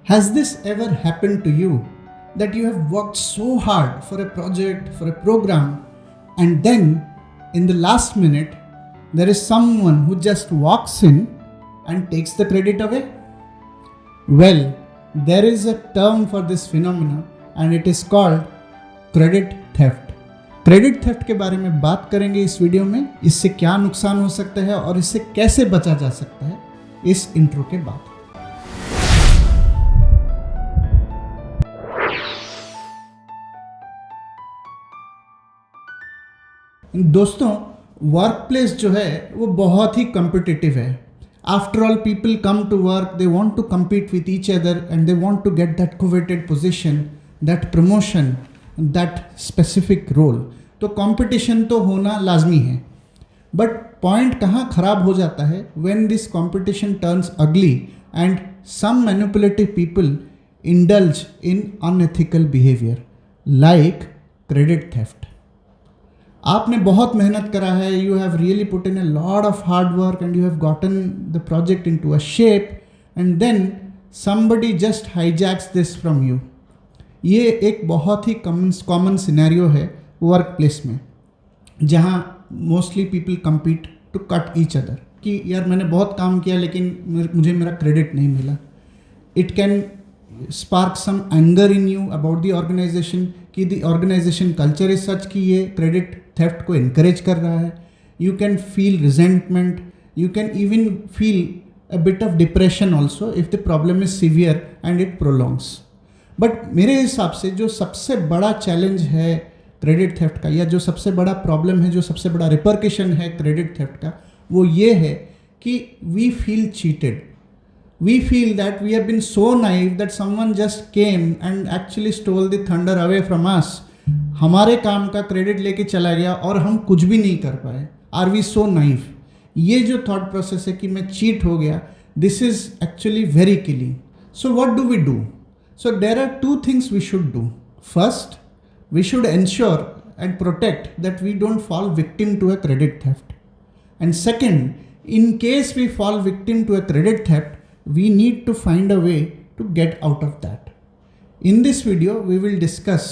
Has this ever happened to you that you have worked so hard for a project, for a program, and then in the last minute there is someone who just walks in and takes the credit away? Well, there is a term for this phenomena and it is called credit theft. Credit theft के बारे में बात करेंगे इस video में। इससे क्या नुकसान हो सकता है और इससे कैसे बचा जा सकता है, इस इंट्रो के बाद। दोस्तों, वर्क प्लेस जो है वो बहुत ही कॉम्पिटिटिव है। After all, people come to work, they want to compete with each other and they want to get that coveted position, that promotion, that specific role। तो कंपटीशन तो होना लाजमी है, बट पॉइंट कहाँ खराब हो जाता है? When this competition turns ugly and some manipulative people indulge in unethical behaviour like credit theft. आपने बहुत मेहनत करा है, you have really put in a lot of hard work and you have gotten the project into a shape and then somebody just hijacks this from you. ये एक बहुत ही common scenario है वर्क प्लेस में, जहाँ mostly people compete to cut each other कि यार मैंने बहुत काम किया लेकिन मुझे मेरा क्रेडिट नहीं मिला। It can spark some anger in you about the organisation कि the organisation culture is such कि ये क्रेडिट थेफ्ट को इनकरेज कर रहा है। You can feel resentment, you can even feel a bit of depression also if the problem is severe and it prolongs. But मेरे हिसाब से जो सबसे बड़ा चैलेंज है क्रेडिट थेफ्ट का, या जो सबसे बड़ा प्रॉब्लम है, जो सबसे बड़ा रिपरकशन है क्रेडिट थेफ्ट का, वो ये है कि we feel cheated. We feel that we have been so naive that someone just came and actually stole the thunder away from us. हमारे काम का क्रेडिट लेके चला गया और हम कुछ भी नहीं कर पाए। Are we so naive? ये जो थॉट प्रोसेस है कि मैं चीट हो गया, this is actually very killing. So what do we do? So there are two things we should do. First, we should ensure and protect that we don't fall victim to a credit theft. And second, in case we fall victim to a credit theft, we need to find a way to get out of that. In this video, we will discuss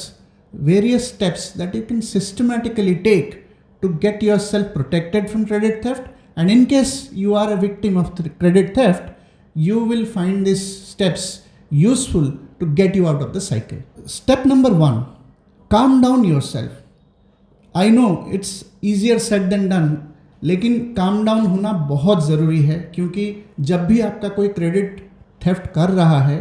various steps that you can systematically take to get yourself protected from credit theft. And in case you are a victim of credit theft, you will find these steps useful to get you out of the cycle. Step number 1, calm down yourself. I know it's easier said than done, लेकिन calm down होना बहुत ज़रूरी है, क्योंकि जब भी आपका कोई क्रेडिट थेफ्ट कर रहा है,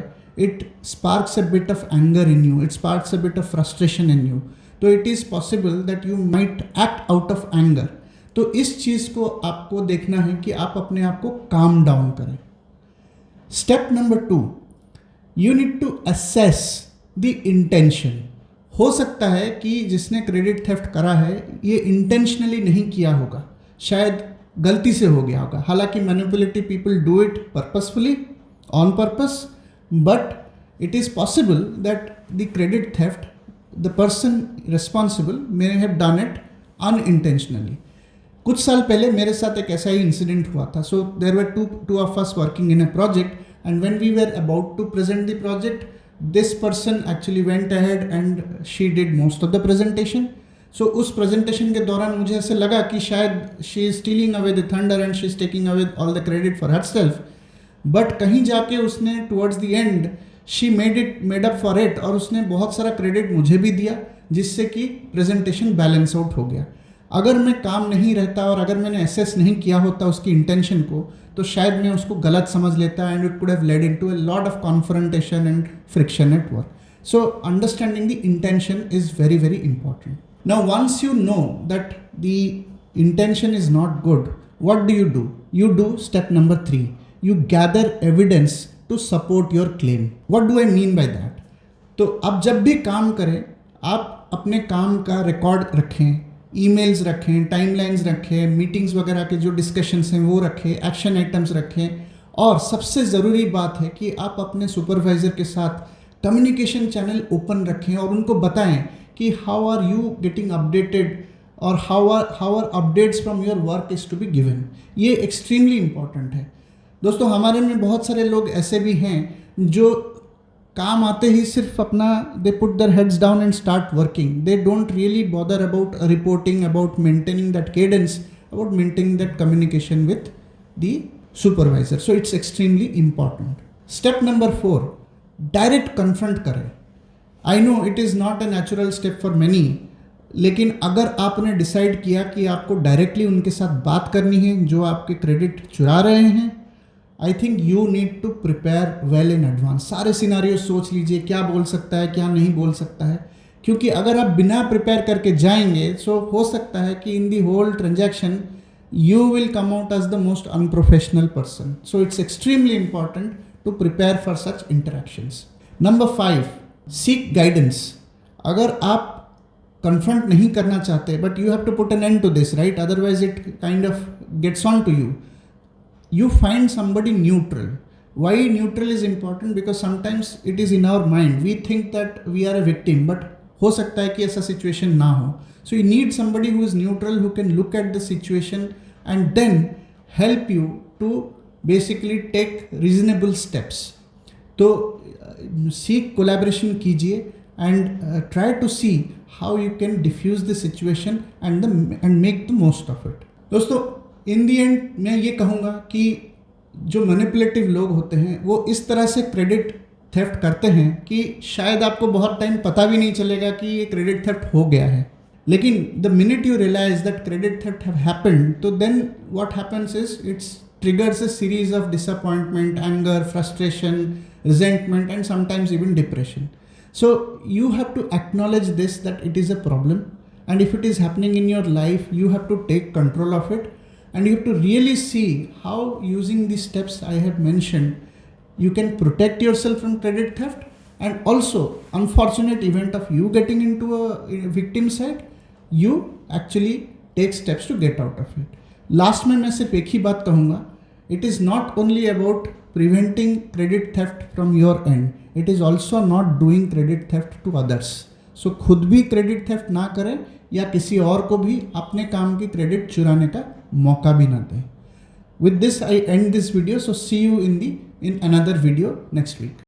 it sparks a bit of anger in you, it sparks a bit of frustration in you. तो it is possible that you might act out of anger. तो इस चीज़ को आपको देखना है कि आप अपने आप को calm down करें। Step number 2, you need to assess the intention. हो सकता है कि जिसने क्रेडिट थेफ्ट करा है ये इंटेंशनली नहीं किया होगा, शायद गलती से हो गया होगा। हालांकि manipulative people do it purposefully, on purpose, but it is possible that the credit theft, the person responsible may have done it unintentionally. कुछ साल पहले मेरे साथ एक ऐसा ही इंसिडेंट हुआ था। So there were two of us working in a project, and when we were about to present the project, this person actually went ahead and she did most of the presentation. So उस presentation के दौरान मुझे ऐसे लगा कि शायद she is stealing away the thunder and she is taking away all the credit for herself. But कहीं जाके उसने towards the end she made up for it और उसने बहुत सारा credit मुझे भी दिया, जिससे कि presentation balance out हो गया। अगर मैं काम नहीं रहता और अगर मैंने assess नहीं किया होता उसकी intention को, तो शायद मैं उसको गलत समझ लेता and it could have led into a lot of confrontation and friction at work. So understanding the intention is very very important. Now once you know that the intention is not good, what do? You do step number 3, you gather evidence to support your claim. What do I mean by that? तो आप जब भी काम करें, आप अपने काम का रिकॉर्ड रखें, ईमेल्स रखें, टाइमलाइंस रखें, मीटिंग्स वगैरह के जो डिस्कशंस हैं वो रखें, एक्शन आइटम्स रखें, और सबसे ज़रूरी बात है कि आप अपने सुपरवाइज़र के साथ कम्युनिकेशन चैनल ओपन रखें और उनको बताएं कि how are you getting updated और how are updates from your work is to be given. ये एक्सट्रीमली इम्पॉर्टेंट है। दोस्तों, हमारे में बहुत सारे लोग ऐसे भी हैं जो काम आते ही सिर्फ अपना they put their heads down and start working. They don't really bother about reporting, about maintaining that cadence, about maintaining that communication with the supervisor. So it's extremely important. Step number 4, direct confront करें. I know it is not a natural step for many, लेकिन अगर आपने decide किया कि आपको directly उनके साथ बात करनी है जो आपके क्रेडिट चुरा रहे हैं, I think you need to prepare well in advance. सारे सिनारियो सोच लीजिए, क्या बोल सकता है, क्या नहीं बोल सकता है, क्योंकि अगर आप बिना प्रिपेयर करके जाएंगे सो हो सकता है कि in the whole transaction you will come out as the most unprofessional person. So it's extremely important to prepare for such interactions. Number 5, seek guidance. अगर आप confront नहीं करना चाहते, but you have to put an end to this, right? Otherwise it kind of gets on to you. You find somebody neutral. Why neutral is important? Because sometimes it is in our mind. We think that we are a victim, but हो सकता है कि ऐसा situation ना हो. So you need somebody who is neutral, who can look at the situation and then help you to basically take reasonable steps. तो seek collaboration कीजिए and try to see how you can diffuse the situation and make the most of it. दोस्तों in the end मैं ये कहूँगा कि जो manipulative लोग होते हैं वो इस तरह से क्रेडिट थेफ्ट करते हैं कि शायद आपको बहुत टाइम पता भी नहीं चलेगा कि ये क्रेडिट थेफ्ट हो गया है. लेकिन the minute you realise that credit theft have happened, तो then what happens is it's triggers a series of disappointment, anger, frustration, resentment, and sometimes even depression. So you have to acknowledge this, that it is a problem, and if it is happening in your life, you have to take control of it, and you have to really see how, using the steps I have mentioned, you can protect yourself from credit theft, and also unfortunate event of you getting into a victim side, you actually take steps to get out of it. Last में मैं सिर्फ एक ही बात कहूँगा, it is not only about preventing credit theft from your end, it is also not doing credit theft to others. So खुद भी credit theft ना करें या किसी और को भी अपने काम की क्रेडिट चुराने का मौका भी ना दें. With this I end this video, so see you in another video next week.